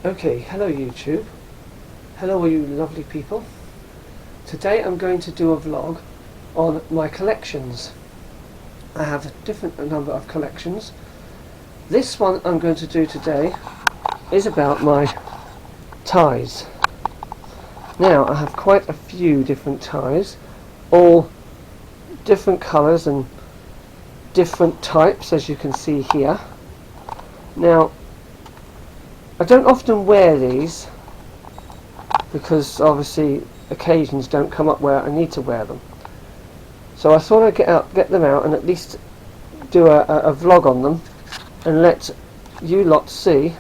Okay, hello YouTube. Hello all you lovely people. Today I'm going to do a vlog on my collections. I have a number of collections. This one I'm going to do today is about my ties. Now I have quite a few different ties, all different colours and different types, as you can see here. Now I don't often wear these because obviously occasions don't come up where I need to wear them. So I thought I'd get them out and at least do a vlog on them and let you lot see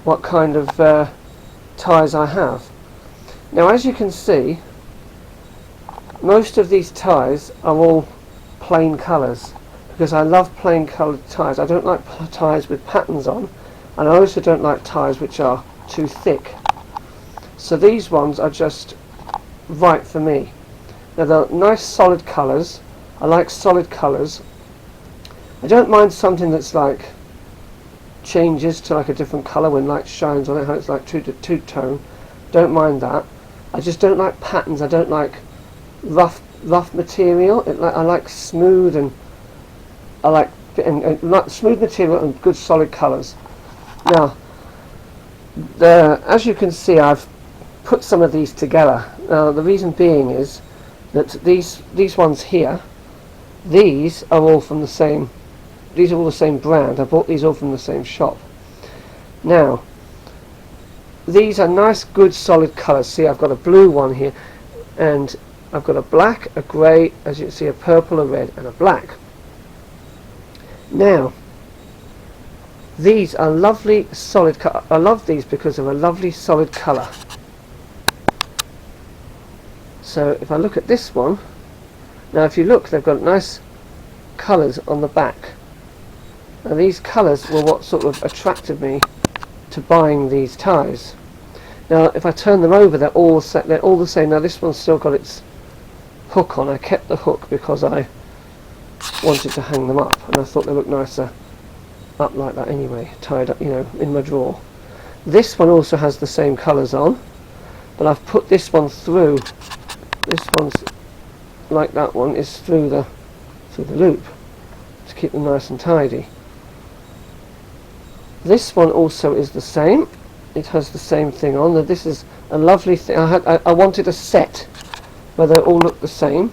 what kind of ties I have. Now as you can see, most of these ties are all plain colours because I love plain coloured ties. I don't like ties with patterns on, and I also don't like ties which are too thick. So these ones are just right for me. Now they're nice solid colours. I like solid colours. I don't mind something that's like changes to like a different colour when light shines on it, how it's like two-tone. Don't mind that. I just don't like patterns. I don't like rough material. I like smooth, and I like smooth material and good solid colours. Now, as you can see, I've put some of these together. The reason being is that these ones here, these are all from the same. These are all the same brand. I bought these all from the same shop. Now, these are nice, good, solid colours. See, I've got a blue one here, and I've got a black, a grey, as you can see, a purple, a red, and a black. Now, these are lovely solid colour. I love these because of a lovely solid colour. So if I look at this one, now if you look, they've got nice colours on the back. Now these colours were what sort of attracted me to buying these ties. Now if I turn them over, they're all the same. Now this one's still got its hook on. I kept the hook because I wanted to hang them up, and I thought they looked nicer up like that anyway, tied up, you know, in my drawer. This one also has the same colours on, but I've put this one through. This one's like that one is through the loop to keep them nice and tidy. This one also is the same. It has the same thing on. Now this is a lovely thing. I wanted a set where they all look the same,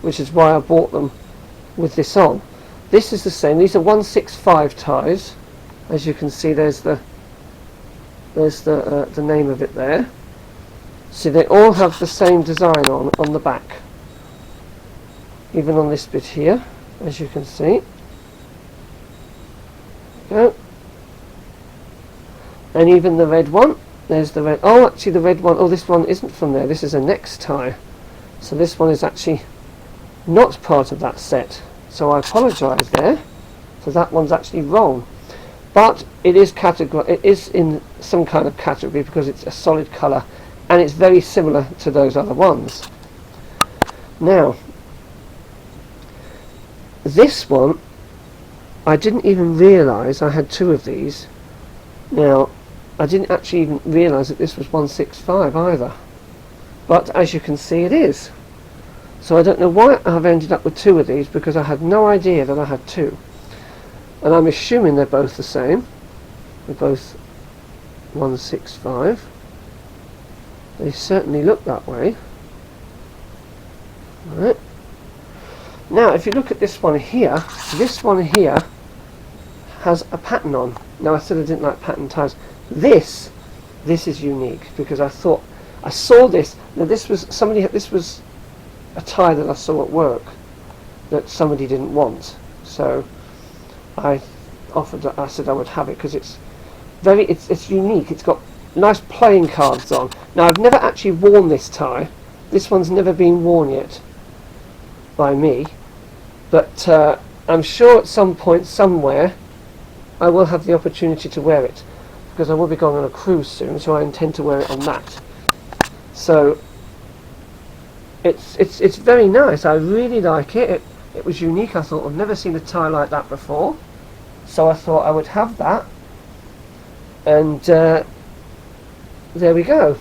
which is why I bought them with this on. This is the same. These are 165 ties. As you can see, there's the name of it there. See, they all have the same design on the back. Even on this bit here, as you can see. Go. And even the red one. There's the red. Oh, actually, the red one. Oh, this one isn't from there. This is a next tie. So this one is actually not part of that set. So I apologise there. So that one's actually wrong. But it is in some kind of category because it's a solid colour and it's very similar to those other ones. Now, this one, I didn't even realise I had two of these. Now, I didn't actually even realise that this was 165 either. But as you can see, it is. So I don't know why I've ended up with two of these, because I had no idea that I had two. And I'm assuming they're both the same. They're both 165. They certainly look that way. Right. Now if you look at this one here has a pattern on. Now I said I didn't like pattern ties. This is unique because I thought I saw this. Now this was a tie that I saw at work that somebody didn't want, so I said I would have it because it's unique. It's got nice playing cards on. Now I've never actually worn this tie. This one's never been worn yet by me, but I'm sure at some point somewhere I will have the opportunity to wear it because I will be going on a cruise soon, so I intend to wear it on that. So it's very nice. I really like it. It was unique. I thought I've never seen a tie like that before, so I thought I would have that. And there we go.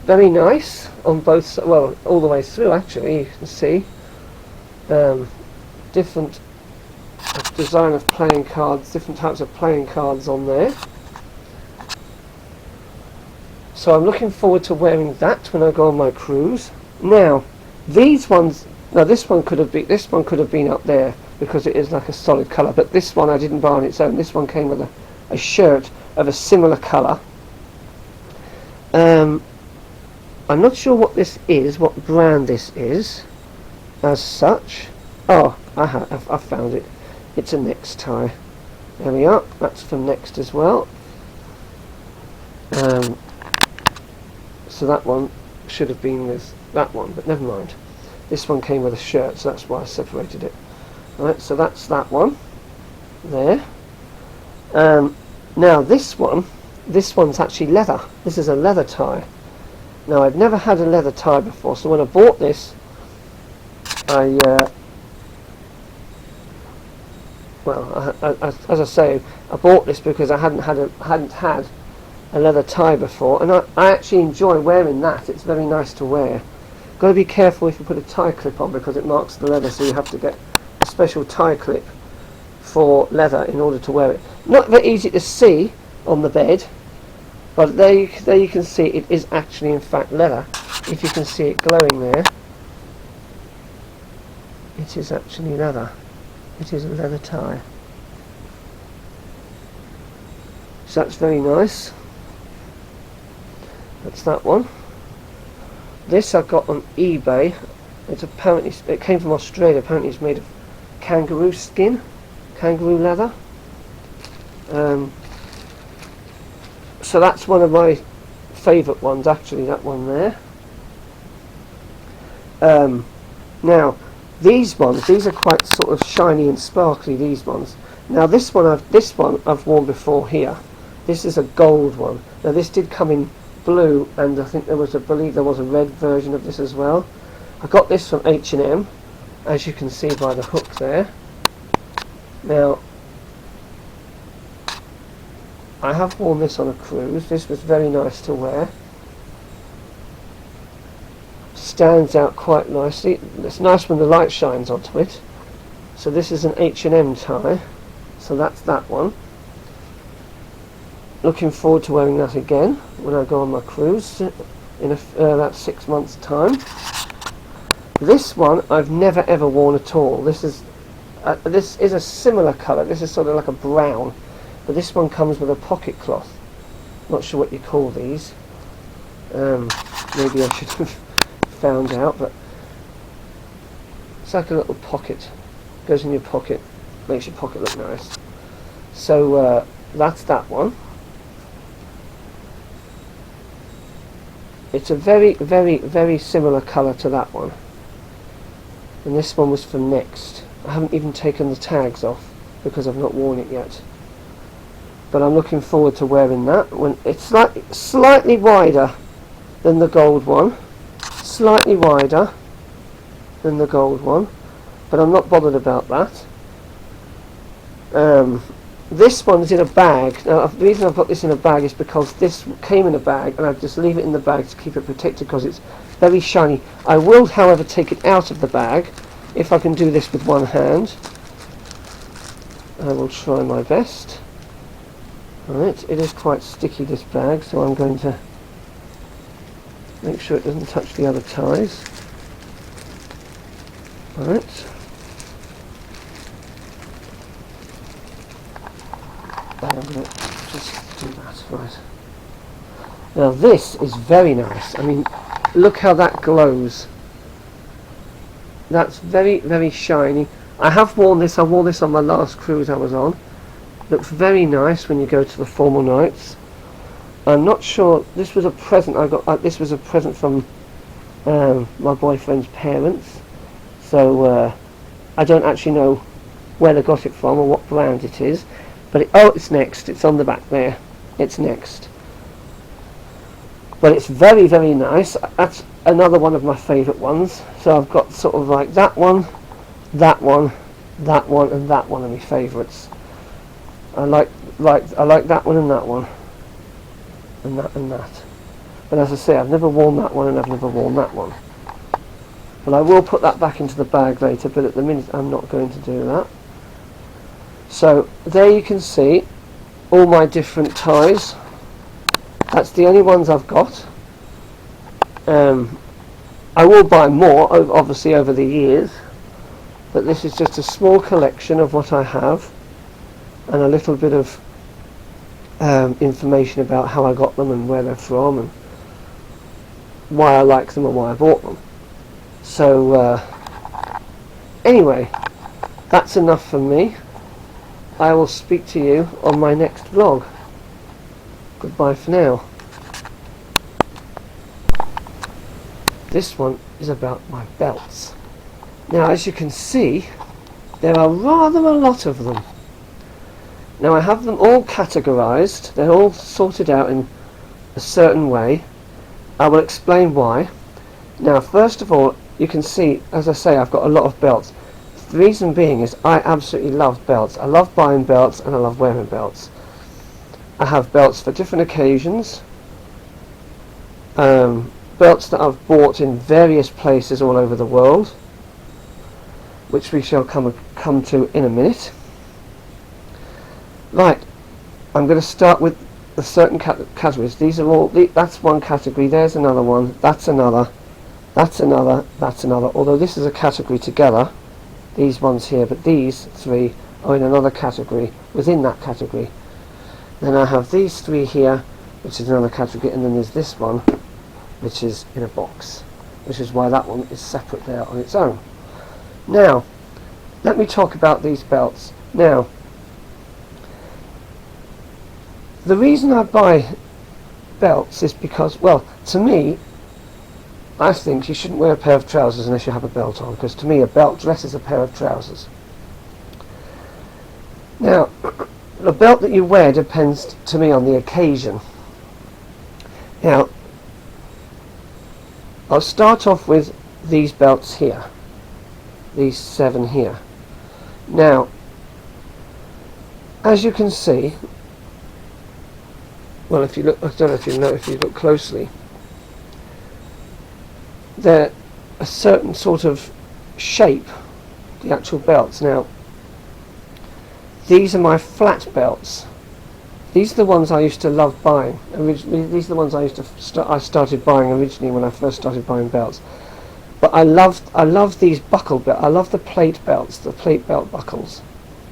Very nice on both, well, all the way through actually, you can see. Different design of playing cards, different types of playing cards on there. So I'm looking forward to wearing that when I go on my cruise. Now, these ones, now this one could have been up there because it is like a solid colour, but this one I didn't buy on its own. This one came with a shirt of a similar colour. I'm not sure what this is, what brand this is, as such. Oh, I've found it. It's a Next tie. There we are. That's from Next as well. So that one should have been with that one, but never mind. This one came with a shirt, so that's why I separated it. Right, so that's that one there. Now this one's actually leather. This is a leather tie. Now I've never had a leather tie before, so when I bought this, as I say, I bought this because I hadn't had a leather tie before, and I actually enjoy wearing that. It's very nice to wear. Got to be careful if you put a tie clip on because it marks the leather, so you have to get a special tie clip for leather in order to wear it. Not very easy to see on the bed, but there you can see it is actually in fact leather. If you can see it glowing there, it is actually leather. It is a leather tie. So that's very nice. That's that one. This I got on eBay. It came from Australia. Apparently it's made of kangaroo skin, kangaroo leather. So that's one of my favourite ones, actually. That one there. Now these are quite sort of shiny and sparkly. These ones. Now this one I've worn before here. This is a gold one. Now this did come in blue, and I believe there was a red version of this as well. I got this from H&M, as you can see by the hook there. Now I have worn this on a cruise. This was very nice to wear. Stands out quite nicely. It's nice when the light shines onto it. So this is an H&M tie. So that's that one. Looking forward to wearing that again when I go on my cruise in about 6 months' time. This one I've never ever worn at all. This is a similar colour. This is sort of like a brown, but this one comes with a pocket cloth. Not sure what you call these. Maybe I should have found out, but it's like a little pocket. Goes in your pocket, makes your pocket look nice. So that's that one. It's a very, very, very similar colour to that one. And this one was from Next. I haven't even taken the tags off because I've not worn it yet. But I'm looking forward to wearing that. When it's slightly wider than the gold one. Slightly wider than the gold one. But I'm not bothered about that. This one's in a bag. Now the reason I've got this in a bag is because this came in a bag and I just leave it in the bag to keep it protected because it's very shiny. I will however take it out of the bag if I can do this with one hand. I will try my best. Alright, it is quite sticky, this bag, so I'm going to make sure it doesn't touch the other ties. Alright. I'm going to just do that, right. Now this is very nice. I mean, look how that glows. That's very, very shiny. I have worn this. I wore this on my last cruise I was on. Looks very nice when you go to the formal nights. I'm not sure. This was a present I got. This was a present from my boyfriend's parents. So I don't actually know where they got it from or what brand it is. But it's Next. It's on the back there. It's Next. But it's very, very nice. That's another one of my favourite ones. So I've got sort of like that one, that one, that one, and that one are my favourites. I like that one and that one, and that and that. But as I say, I've never worn that one and I've never worn that one. But I will put that back into the bag later, but at the minute I'm not going to do that. So there you can see all my different ties. That's the only ones I've got. I will buy more, obviously, over the years, but this is just a small collection of what I have, and a little bit of information about how I got them and where they're from and why I like them and why I bought them. So anyway, that's enough from me. I will speak to you on my next vlog. Goodbye for now. This one is about my belts. Now, as you can see, there are rather a lot of them. Now, I have them all categorized. They're all sorted out in a certain way. I will explain why. Now, first of all, you can see, as I say, I've got a lot of belts. The reason being is I absolutely love belts. I love buying belts and I love wearing belts. I have belts for different occasions. Belts that I've bought in various places all over the world, which we shall come to in a minute. Right, I'm going to start with the certain categories. These are all. That's one category. There's another one. That's another. That's another. That's another. Although this is a category together, these ones here, but these three are in another category within that category. Then I have these three here, which is another category, and then there's this one, which is in a box, which is why that one is separate there on its own. Now, let me talk about these belts. Now, the reason I buy belts is because, well, to me, I think you shouldn't wear a pair of trousers unless you have a belt on, because to me a belt dresses a pair of trousers. Now, the belt that you wear depends to me on the occasion. Now, I'll start off with these belts here, these 7 here. Now, as you can see, well, if you look, I don't know if you know, if you look closely, they're a certain sort of shape, the actual belts. Now, these are my flat belts. These are the ones I used to love buying. Originally, these are the ones I started buying originally when I first started buying belts. But I love these buckle belts. I love the plate belts, the plate belt buckles.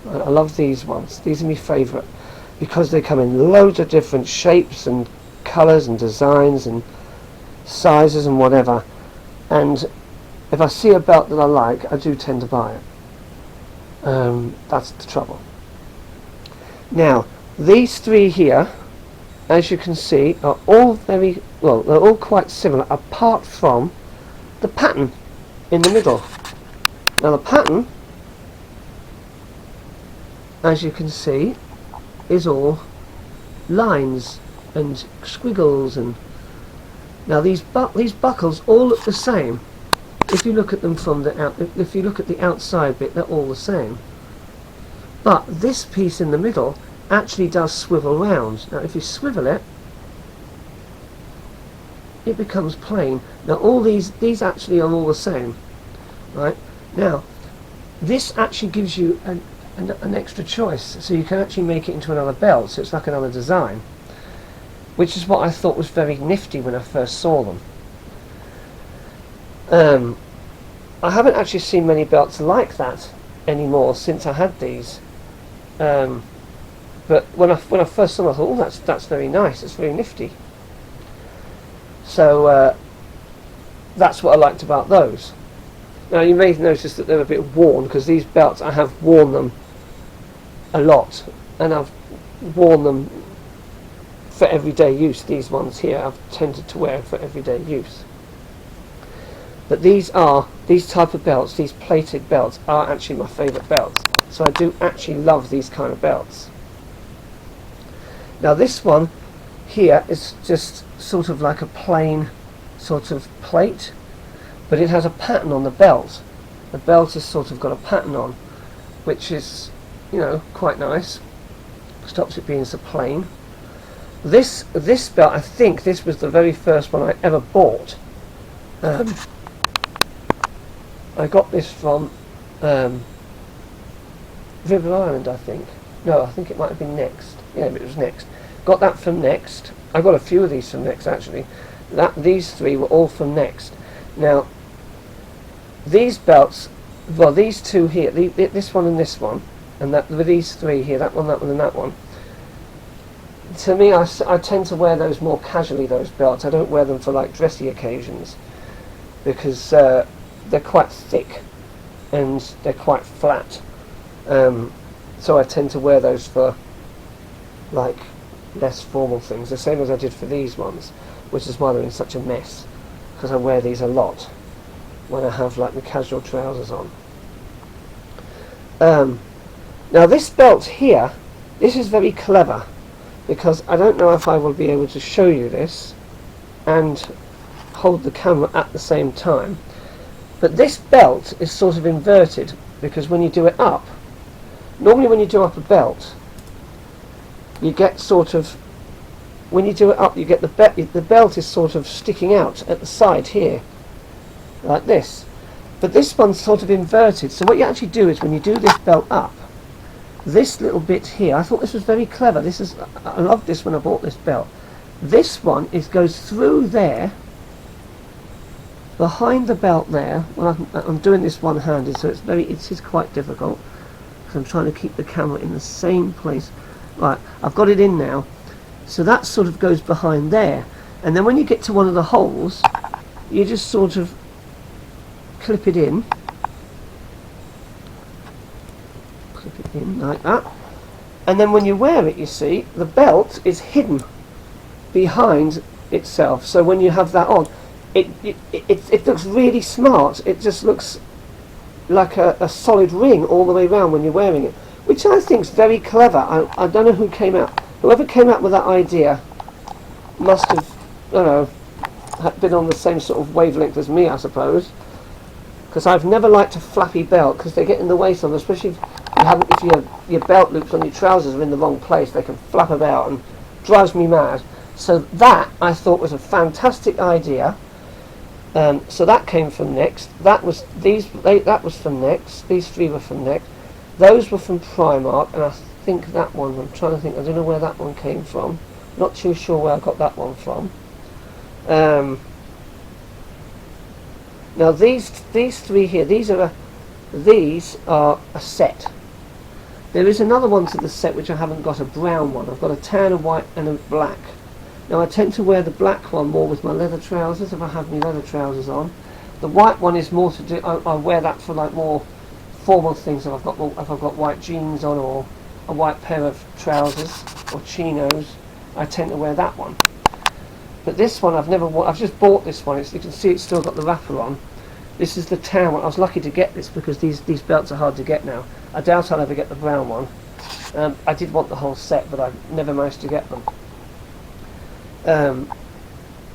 I love these ones. These are my favourite because they come in loads of different shapes and colours and designs and sizes and whatever. And if I see a belt that I like, I do tend to buy it. That's the trouble. Now, these 3 here, as you can see, are all very, well, they're all quite similar, apart from the pattern in the middle. Now, the pattern, as you can see, is all lines and squiggles, and now these buckles all look the same. If you look at them from if you look at the outside bit, they're all the same. But this piece in the middle actually does swivel round. Now, if you swivel it, it becomes plain. Now, all these actually are all the same, right? Now, this actually gives you an extra choice, so you can actually make it into another belt, so it's like another design, which is what I thought was very nifty when I first saw them. I haven't actually seen many belts like that anymore since I had these. But when I first saw them, I thought, oh, that's very nice. It's very nifty. So that's what I liked about those. Now, you may notice that they're a bit worn, because these belts, I have worn them a lot, and I've worn them for everyday use. These ones here I've tended to wear for everyday use. But these type of belts, these plated belts, are actually my favourite belts. So I do actually love these kind of belts. Now, this one here is just sort of like a plain sort of plate, but it has a pattern on the belt. The belt has sort of got a pattern on, which is, you know, quite nice. Stops it being so plain. this belt, I think this was the very first one I ever bought. I got this from River Island, I think. No, I think it might have been Next. Yeah, it was Next. Got that from Next. I got a few of these from Next actually. These three were all from Next. Now, these belts, well, these two here, this one and this one, and with these three here, that one, and that one. To me, I tend to wear those more casually, those belts. I don't wear them for like dressy occasions because they're quite thick and they're quite flat. So I tend to wear those for like less formal things, the same as I did for these ones, which is why they're in such a mess, because I wear these a lot when I have like the casual trousers on. Now this belt here, this is very clever, because I don't know if I will be able to show you this and hold the camera at the same time, but this belt is sort of inverted, because when you do it up, normally when you do up a belt, you get sort of, when you do it up, you get the belt is sort of sticking out at the side here, like this. But this one's sort of inverted, so what you actually do is when you do this belt up, this little bit here, I thought this was very clever. I loved this when I bought this belt. This one goes through there, behind the belt there. Well, I'm doing this one-handed, so it is quite difficult, because I'm trying to keep the camera in the same place. Right, I've got it in now. So that sort of goes behind there, and then when you get to one of the holes, you just sort of clip it in like that, and then when you wear it, you see the belt is hidden behind itself, so when you have that on, it looks really smart. It just looks like a solid ring all the way around when you're wearing it, which I think is very clever. I don't know whoever came out with that idea must have, I don't know, been on the same sort of wavelength as me, I suppose, because I've never liked a flappy belt, because they get in the way sometimes, especially if your belt loops on your trousers are in the wrong place. They can flap about and drives me mad. So that I thought was a fantastic idea. So that came from Next. That was from Next. These three were from Next. Those were from Primark, and I think that one, I'm trying to think, I don't know where that one came from. Not too sure where I got that one from. Now these three here, these are a set. There is another one to the set which I haven't got, a brown one. I've got a tan, a white and a black. Now I tend to wear the black one more with my leather trousers, if I have my leather trousers on. The white one is more to do, I wear that for like more formal things, if I've got white jeans on, or a white pair of trousers or chinos, I tend to wear that one. But this one I've never worn. I've just bought this one. You can see it's still got the wrapper on. This is the tan one. I was lucky to get this, because these belts are hard to get now. I doubt I'll ever get the brown one. I did want the whole set, but I never managed to get them.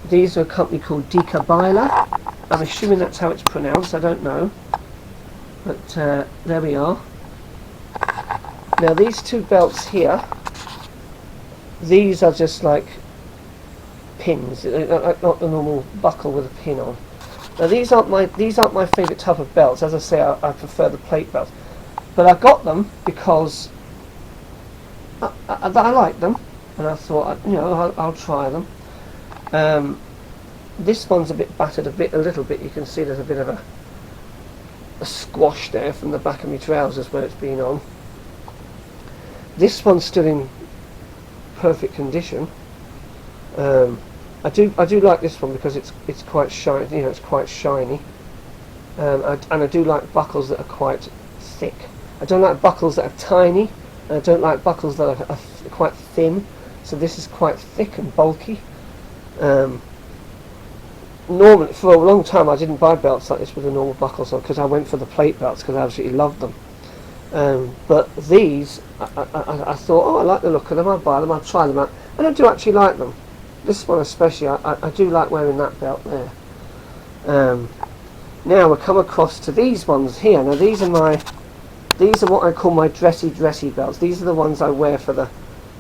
These are a company called Dicabila. I'm assuming that's how it's pronounced. I don't know. But there we are. Now these two belts here, these are just like pins, not the normal buckle with a pin on. Now these aren't my favourite type of belts. As I say, I prefer the plate belts. But I got them because I like them, and I thought, I'll try them. This one's a bit battered, a little bit. You can see there's a bit of a squash there from the back of my trousers where it's been on. This one's still in perfect condition. I do like this one because it's quite shiny. It's quite shiny. And I do like buckles that are quite thick. I don't like buckles that are tiny, and I don't like buckles that are quite thin. So this is quite thick and bulky. Normally, for a long time, I didn't buy belts like this with the normal buckles on, because I went for the plate belts because I absolutely loved them. But these, I thought, I like the look of them. I'll buy them. I'll try them out, and I do actually like them. This one especially, I do like wearing that belt there. Now we come across to these ones here. Now these are what I call my dressy belts. These are the ones I wear for the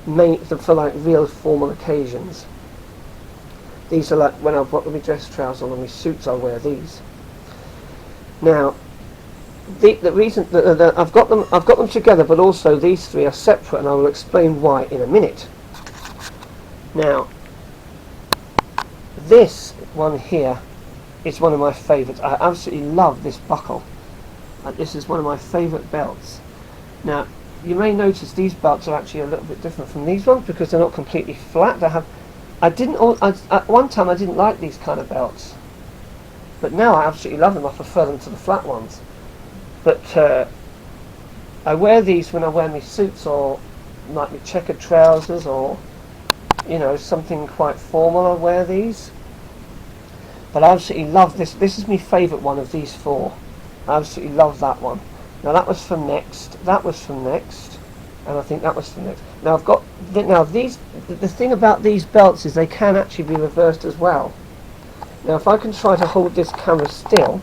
for like real formal occasions. These are like when I've got my dress trousers on and my suits, I'll wear these. Now, the reason that I've got them together, but also these three are separate, and I will explain why in a minute. Now, this one here is one of my favourites. I absolutely love this buckle. This is one of my favourite belts. Now, you may notice these belts are actually a little bit different from these ones because they're not completely flat. At one time I didn't like these kind of belts, but now I absolutely love them. I prefer them to the flat ones. But I wear these when I wear my suits or like my checkered trousers, or something quite formal. I wear these. But I absolutely love this. This is my favourite one of these four. I absolutely love that one. Now that was from Next. That was from Next, and I think that was from Next. Now I've got these. The thing about these belts is they can actually be reversed as well. Now if I can try to hold this camera still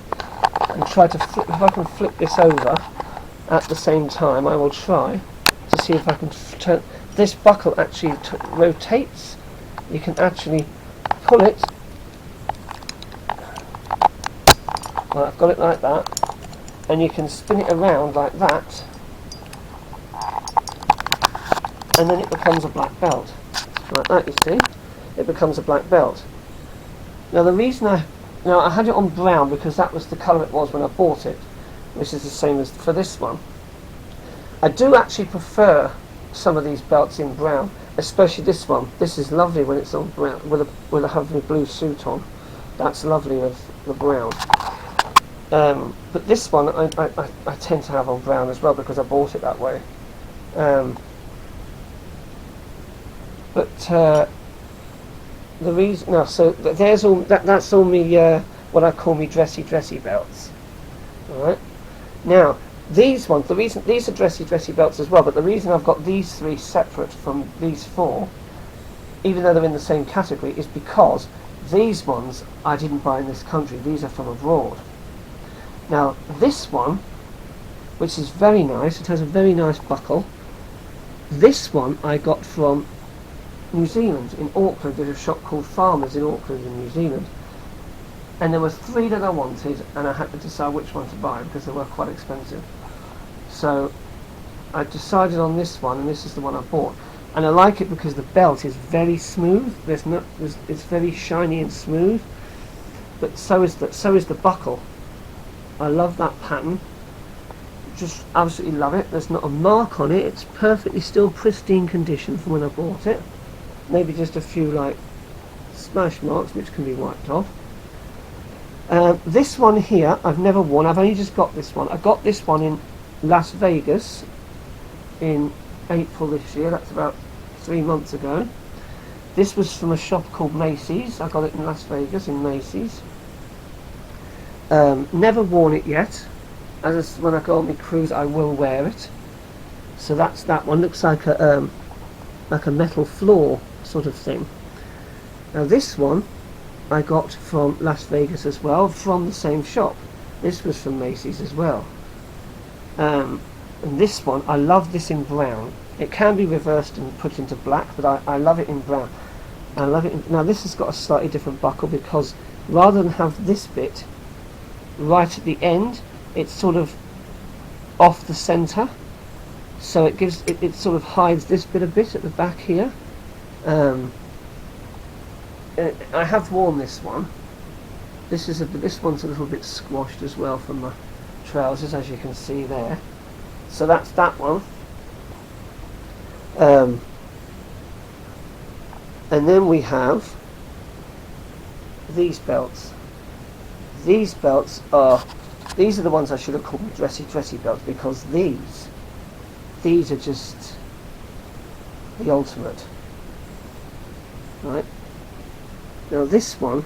and try to flip, if I can flip this over at the same time, I will try to see if I can turn. This buckle actually rotates. You can actually pull it. Well, I've got it like that, and you can spin it around like that, and then it becomes a black belt. Like that, you see? It becomes a black belt. Now the reason I had it on brown because that was the colour it was when I bought it, which is the same as for this one. I do actually prefer some of these belts in brown, especially this one. This is lovely when it's on brown with a heavy blue suit on. That's lovely with the brown. But this one I tend to have on brown as well because I bought it that way. The reason, so there's all that's all me what I call me dressy belts. All right. Now these ones, these are dressy belts as well. But the reason I've got these three separate from these four, even though they're in the same category, is because these ones I didn't buy in this country. These are from abroad. Now this one, which is very nice, it has a very nice buckle. This one I got from New Zealand, in Auckland. There's a shop called Farmers in Auckland in New Zealand. And there were three that I wanted, and I had to decide which one to buy because they were quite expensive. So I decided on this one, and this is the one I bought. And I like it because the belt is very smooth. It's very shiny and smooth. But so is the buckle. I love that pattern. Just absolutely love it. There's not a mark on it. It's perfectly still pristine condition from when I bought it. Maybe just a few like smash marks which can be wiped off. This one here I've never worn. I've only just got this one. I got this one in Las Vegas in April this year. That's about 3 months ago. This was from a shop called Macy's. I got it in Las Vegas in Macy's. Never worn it yet. When I go on my cruise, I will wear it. So that's that one. Looks like a metal floor sort of thing. Now this one I got from Las Vegas as well, from the same shop. This was from Macy's as well. And this one, I love this in brown. It can be reversed and put into black, but I love it in brown. I love it. Now this has got a slightly different buckle because rather than have this bit right at the end, it's sort of off the centre, so it sort of hides this bit a bit at the back here. I have worn this one. This one's a little bit squashed as well from my trousers, as you can see there. So that's that one. And then we have these belts. These are the ones I should have called dressy belts, because these are just the ultimate. Right? Now this one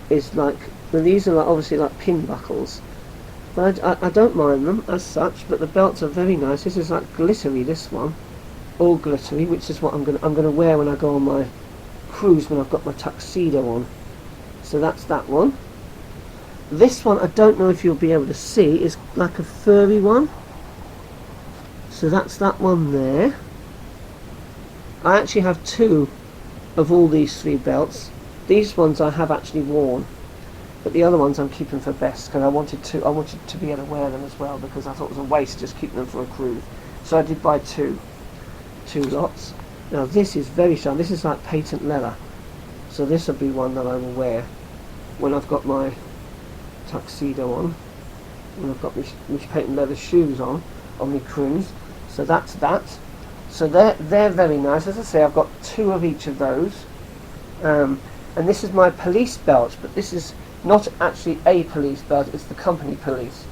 is like, well, these are like, obviously like pin buckles, but I don't mind them as such, but the belts are very nice. This is like glittery, this one, all glittery, which is what I'm gonna wear when I go on my cruise, when I've got my tuxedo on. So that's that one. This one, I don't know if you'll be able to see, is like a furry one. So that's that one there. I actually have two of all these three belts. These ones I have actually worn, but the other ones I'm keeping for best because I wanted to be able to wear them as well, because I thought it was a waste just keeping them for a cruise. So I did buy two lots. Now this is very shiny. This is like patent leather, so this will be one that I will wear when I've got my tuxedo on, when I've got my patent leather shoes on my cruise. So that's that. So they're very nice. As I say, I've got two of each of those. And this is my police belt, but this is not actually a police belt, it's the company police.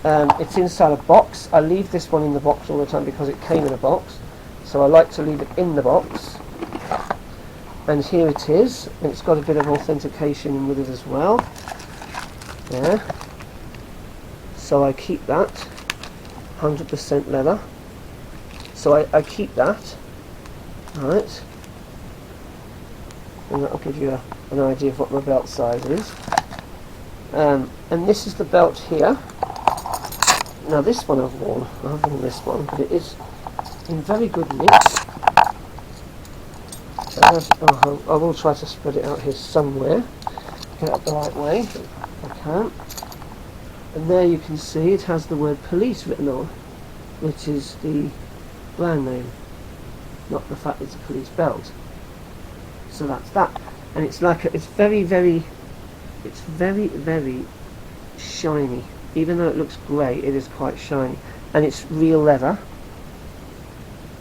It's inside a box. I leave this one in the box all the time because it came in a box, so I like to leave it in the box. And here it is, and it's got a bit of authentication with it as well. There. So I keep that, 100% leather. So I keep that, right, and that'll give you an idea of what my belt size is. And this is the belt here. Now this one I've worn, I haven't worn this one, but it is in very good nick. I will try to spread it out here somewhere, get it the right way, if I can. And there you can see it has the word police written on, which is the brand name, not the fact it's a police belt. So that's that, and it's like it's very shiny. Even though it looks grey, it is quite shiny, and it's real leather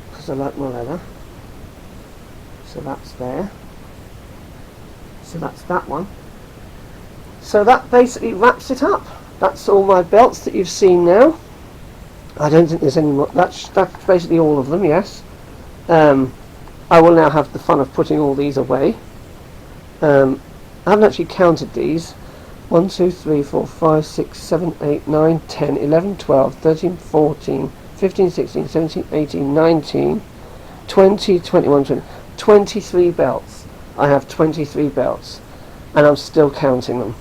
because I like my leather. So that's there. So that's that one. So that basically wraps it up. That's all my belts that you've seen now. I don't think there's any more. That's basically all of them, yes. I will now have the fun of putting all these away. I haven't actually counted these. 1, 2, 3, 4, 5, 6, 7, 8, 9, 10, 11, 12, 13, 14, 15, 16, 17, 18, 19, 20, 21, 20. 23 belts. I have 23 belts, and I'm still counting them.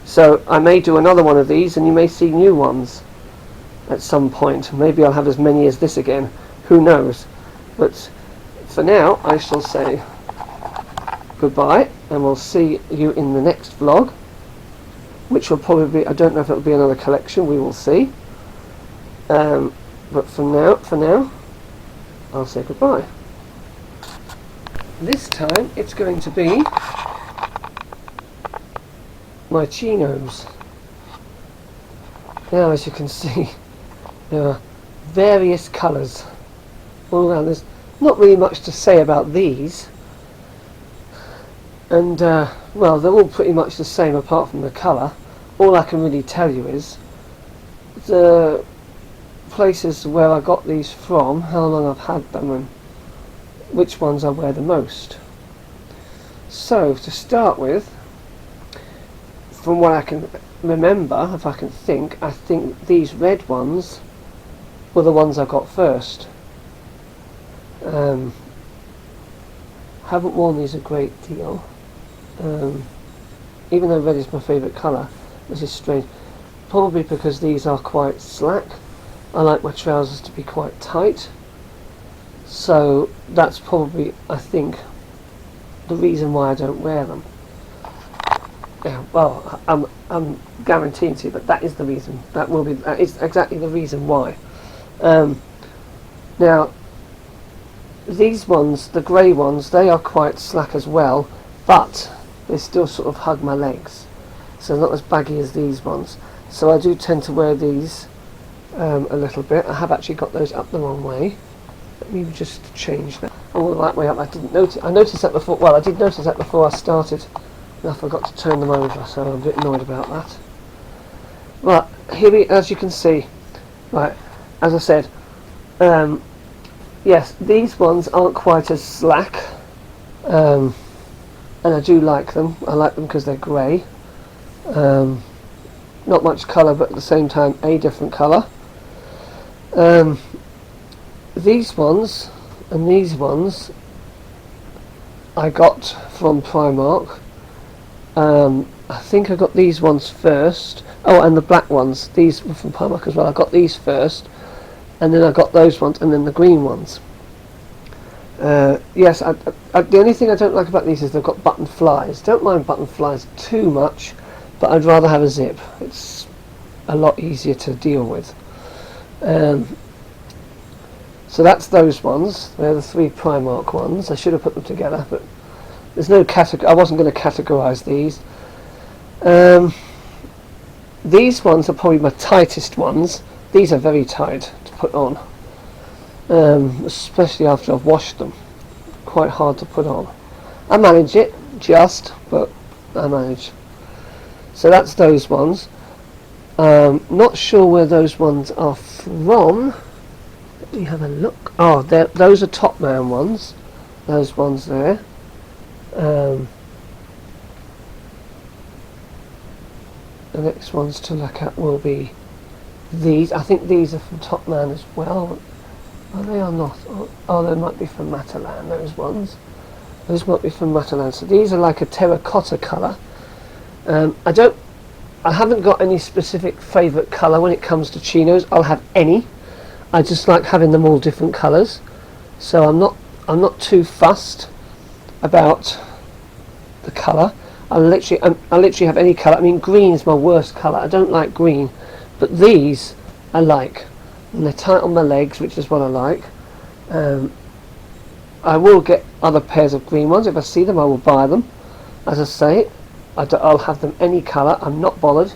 So I may do another one of these, and you may see new ones at some point. Maybe I'll have as many as this again. Who knows? But for now, I shall say goodbye, and we'll see you in the next vlog, which will probably be, I don't know if it'll be another collection, we will see. But for now, I'll say goodbye. This time it's going to be my chinos. Now, as you can see, there are various colours all around. There's not really much to say about these, and well, they're all pretty much the same apart from the colour. All I can really tell you is the places where I got these from, how long I've had them, and which ones I wear the most. So to start with, from what I can remember, if I can think, I think these red ones were the ones I got first. Haven't worn these a great deal, even though red is my favourite colour, which is strange. Probably because these are quite slack. I like my trousers to be quite tight, so that's probably, I think, the reason why I don't wear them. Yeah, well, I'm guaranteeing to you that is the reason. That is exactly the reason why. Now, these ones, the grey ones, they are quite slack as well, but they still sort of hug my legs, so not as baggy as these ones. So I do tend to wear these a little bit. I have actually got those up the wrong way. Let me just change that. Oh, the right way up. I didn't notice. I noticed that before. Well, I did notice that before I started, and I forgot to turn them over, so I'm a bit annoyed about that. Right, here as you can see, right, as I said, yes, these ones aren't quite as slack, and I do like them. I like them because they're grey. Not much colour, but at the same time a different colour. These ones and these ones I got from Primark. I think I got these ones first. Oh, and the black ones, these were from Primark as well. I got these first, and then I got those ones, and then the green ones. Yes, the only thing I don't like about these is they've got button flies. Don't mind button flies too much, but I'd rather have a zip. It's a lot easier to deal with. So that's those ones. They're the 3 Primark ones. I should have put them together, but there's no category. I wasn't going to categorise these. These ones are probably my tightest ones. These are very tight to put on, especially after I've washed them. Quite hard to put on. I manage it, but I manage. So that's those ones. Not sure where those ones are from. Let me have a look. Oh, those are Top Man ones. Those ones there. The next ones to look at will be these. I think these are from Top Man as well. Oh, they are not. Oh, they might be from Matalan, those ones. Those might be from Matalan. So these are like a terracotta colour. I haven't got any specific favourite colour when it comes to chinos. I'll have any. I just like having them all different colours. So I'm not too fussed about the colour. I'll literally have any colour. I mean, green is my worst colour. I don't like green, but these I like. And they're tight on my legs, which is what I like. I will get other pairs of green ones. If I see them, I will buy them. As I say, I'll have them any colour. I'm not bothered.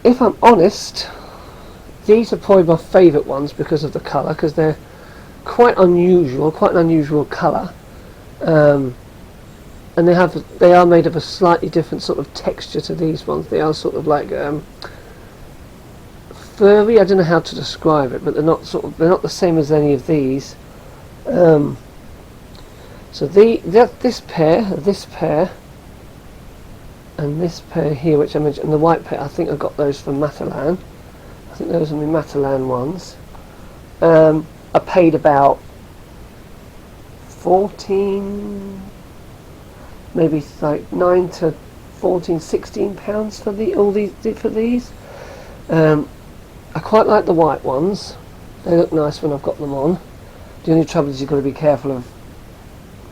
If I'm honest, these are probably my favourite ones because of the colour, because they're quite an unusual colour, and they are made of a slightly different sort of texture to these ones. They are sort of like furry. I don't know how to describe it, but they're not the same as any of these. So this pair, and this pair here, which I mentioned, and the white pair, I think I got those from Matalan. I think those are my Matalan ones. I paid about 14, maybe like 9 to 14, 16 pounds for these. I quite like the white ones. They look nice when I've got them on. The only trouble is you've got to be careful of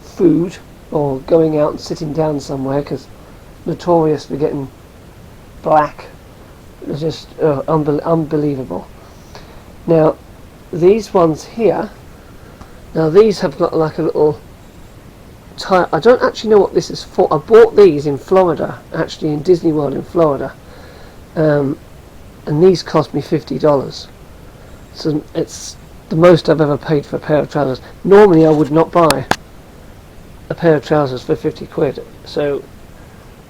food or going out and sitting down somewhere, because notorious for getting black. It's just unbelievable. Now these ones here, these have got like a little tie. I don't actually know what this is for. I bought these in Florida, actually in Disney World in Florida, and these cost me $50. So it's the most I've ever paid for a pair of trousers. Normally I would not buy a pair of trousers for 50 quid. So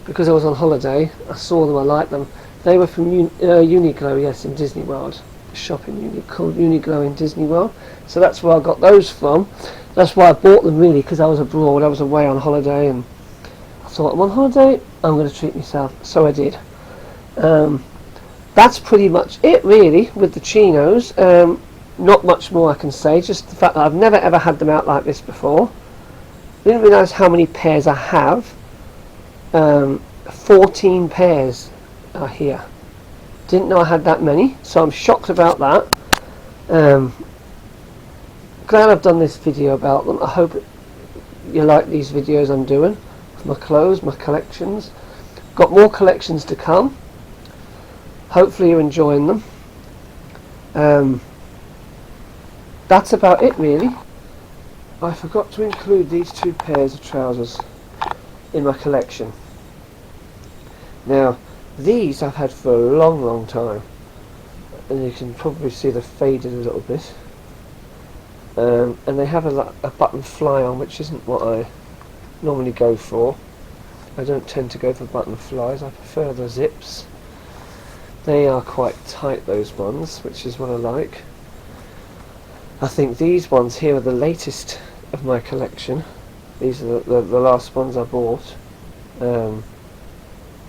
because I was on holiday, I saw them, I liked them. They were from Uniqlo, yes, in Disney World. Called Uniqlo in Disney World. So that's where I got those from. That's why I bought them, really, because I was abroad. I was away on holiday, and I thought, I'm on holiday, I'm going to treat myself. So I did. That's pretty much it, really, with the chinos. Not much more I can say, just the fact that I've never ever had them out like this before. Didn't realise how many pairs I have. 14 pairs are here. Didn't know I had that many, so I'm shocked about that. Glad I've done this video about them. I hope you like these videos I'm doing with my clothes, my collections. Got more collections to come. Hopefully you're enjoying them. That's about it, really. I forgot to include these 2 pairs of trousers in my collection. Now these I've had for a long time, and you can probably see they're faded a little bit, and they have a button fly on, which isn't what I normally go for. I don't tend to go for button flies. I prefer the zips. They are quite tight, those ones, which is what I like. I think these ones here are the latest of my collection. These are the last ones I bought.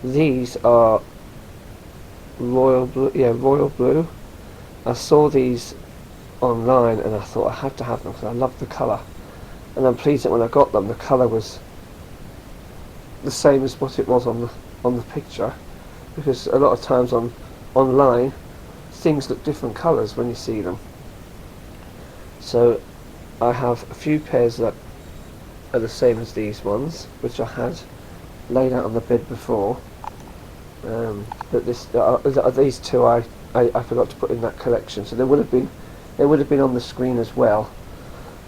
These are royal blue. Yeah, royal blue. I saw these online and I thought I had to have them because I love the colour, and I'm pleased that when I got them the colour was the same as what it was on the picture, because a lot of times online things look different colours when you see them. So I have a few pairs that are the same as these ones, which I had laid out on the bed before. But these two I forgot to put in that collection, so they would have been on the screen as well.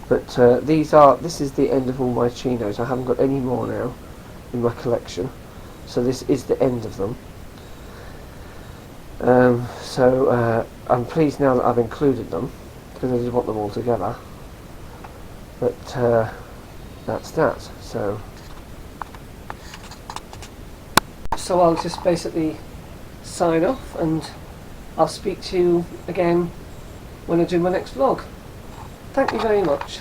But this is the end of all my chinos. I haven't got any more now in my collection, so this is the end of them. So I'm pleased now that I've included them, because I did want them all together. But that's that. So I'll just basically sign off, and I'll speak to you again when I do my next vlog. Thank you very much.